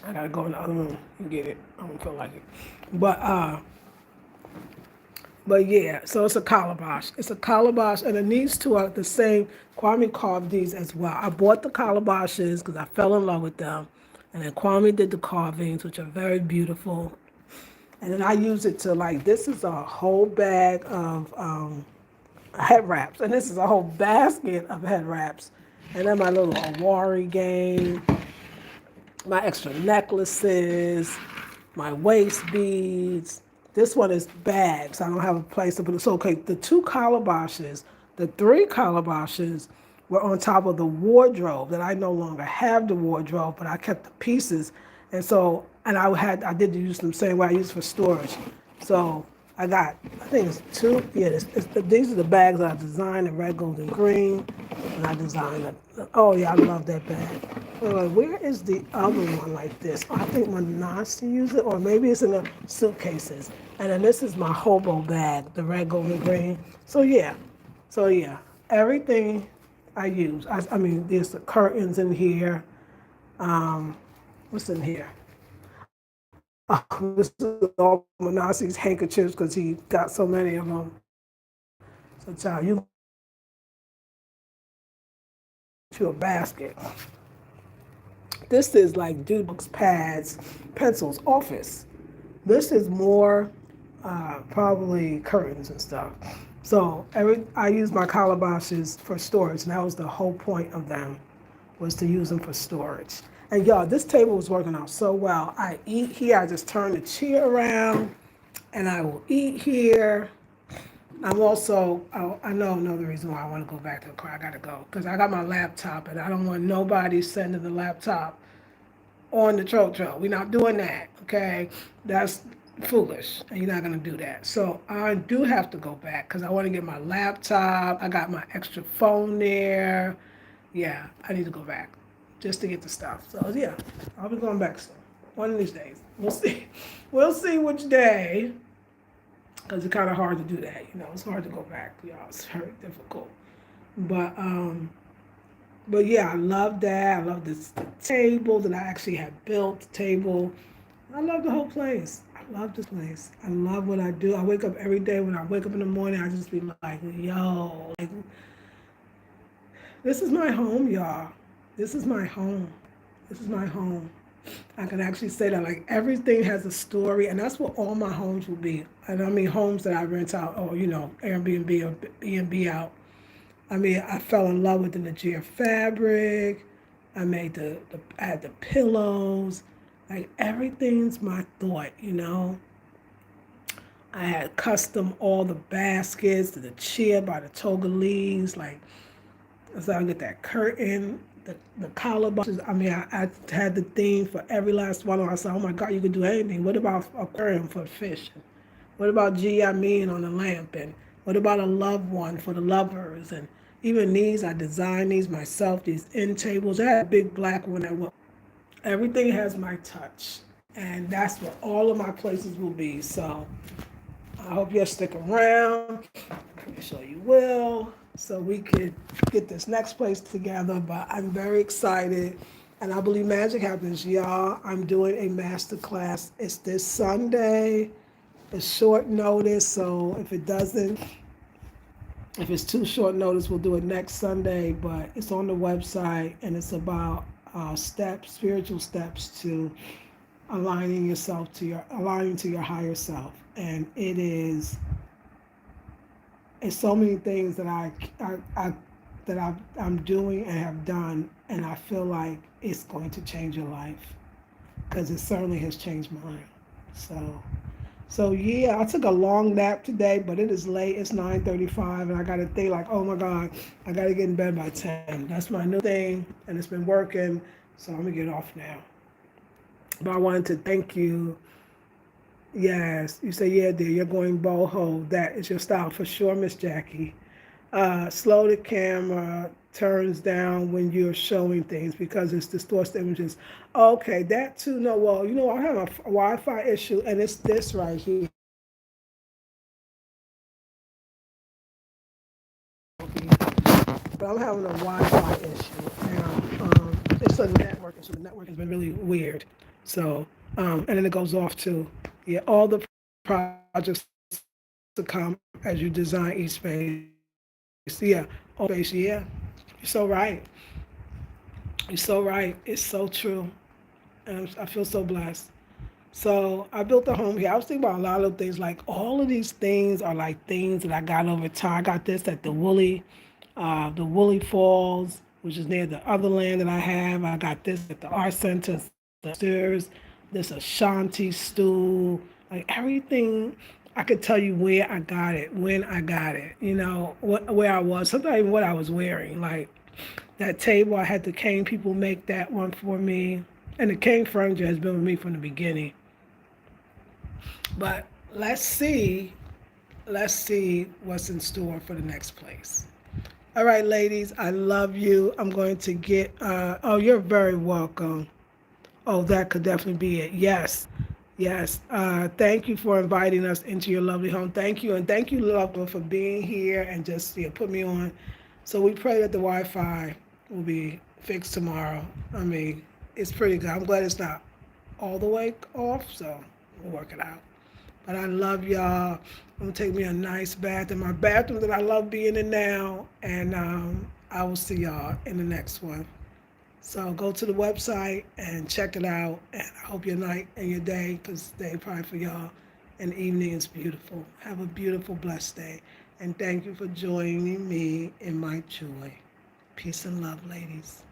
I gotta go in the other room and get it. I don't feel like it. But yeah, so it's a calabash. It's a calabash, and these two are the same. Kwame carved these as well. I bought the calabashes because I fell in love with them, and then Kwame did the carvings, which are very beautiful. And then I use it to like, this is a whole bag of head wraps, and this is a whole basket of head wraps. And then my little Awari game, my extra necklaces, my waist beads. This one is bags. I don't have a place to put it. So, okay, the two calabashes, the three calabashes were on top of the wardrobe that I no longer have the wardrobe, but I kept the pieces. And so, and I did use them same way I use for storage. So I think it's two, yeah, these are the bags that I designed in red, gold, and green. And I designed it. Oh yeah, I love that bag. Where is the other one like this? I think Manasi used it, or maybe it's in the suitcases. And then this is my hobo bag, the red, gold, and green. So yeah, everything I use. I mean, there's the curtains in here. What's in here? This is all Manasi's handkerchiefs because he got so many of them. So child, you to a basket. This is like dude books, pads, pencils, office. This is more probably curtains and stuff. So I use my calabashes for storage, and that was the whole point of them, was to use them for storage. And y'all, this table was working out so well. I eat here, I just turn the chair around, and I will eat here. I'm also, I know another reason why I want to go back to the car. I got to go because I got my laptop, and I don't want nobody sending the laptop on the trotro. We're not doing that, okay? That's foolish, and you're not going to do that. So I do have to go back because I want to get my laptop. I got my extra phone there. Yeah, I need to go back just to get the stuff. So yeah, I'll be going back soon. One of these days. We'll see. We'll see which day. Because it's kind of hard to do that, it's hard to go back, y'all. It's very difficult. But yeah, I love that. I love this the table that I actually had built. The table. I love the whole place. I love this place. I love what I do. I wake up every day. When I wake up in the morning, I just be like, yo, like, this is my home, y'all. This is my home. This is my home. I can actually say that, like, everything has a story, and that's what all my homes will be. And I mean homes that I rent out, or Airbnb or B&B out. I mean, I fell in love with the Nigeria fabric. I made I had the pillows. Like, everything's my thought. I had custom all the baskets, the chair by the Togolese, like, so I get that curtain, the calabashes. I mean, I had the theme for every last one. I said, oh my God, you could do anything. What about aquarium for fish? What about G.I. Mean on the lamp? And what about a loved one for the lovers? And even these, I designed these myself, these end tables. I had a big black one that went. Everything has my touch. And that's what all of my places will be. So I hope you'll stick around. I'm sure you will. So we could get this next place together. But I'm very excited. And I believe magic happens, y'all. I'm doing a master class. It's this Sunday. It's short notice. So if it's too short notice, we'll do it next Sunday. But it's on the website, and it's about spiritual steps to aligning to your higher self. And it's so many things that I'm doing and have done, and I feel like it's going to change your life, because it certainly has changed mine. So yeah, I took a long nap today, but it is late. It's 9:35, and I got to think like, oh my God, I got to get in bed by 10. That's my new thing, and it's been working. So I'm gonna get off now. But I wanted to thank you. Yes, you say, yeah, dear, you're going boho. That is your style for sure, Miss Jackie. Slow the camera, turns down when you're showing things because it distorts the images. Okay, that too. No, well, I have a Wi-Fi issue, and it's this right here. But I'm having a Wi-Fi issue now. It's a network issue. The network has been really weird. So, and then it goes off to, yeah, all the projects to come as you design each space. Yeah, all space. Yeah, you're so right. You're so right. It's so true. And I feel so blessed. So I built a home here. I was thinking about a lot of things. Like all of these things are like things that I got over time. I got this at the Woolly Falls, which is near the other land that I have. I got this at the art center, the this Ashanti stew, like everything. I could tell you where I got it, when I got it, where I was, sometimes even what I was wearing. Like that table, I had the cane people make that one for me. And the cane furniture has been with me from the beginning. But let's see what's in store for the next place. All right, ladies, I love you. I'm going to get, oh, you're very welcome. Oh, that could definitely be it. Yes, yes. Thank you for inviting us into your lovely home. Thank you. And thank you, loved one, for being here and just put me on. So we pray that the Wi Fi will be fixed tomorrow. I mean, it's pretty good. I'm glad it's not all the way off, so we'll work it out. But I love y'all. I'm gonna take me a nice bath in my bathroom that I love being in now, and I will see y'all in the next one. So go to the website and check it out. And I hope your night and your day, because day probably for y'all, and evening is beautiful. Have a beautiful, blessed day. And thank you for joining me in my joy. Peace and love, ladies.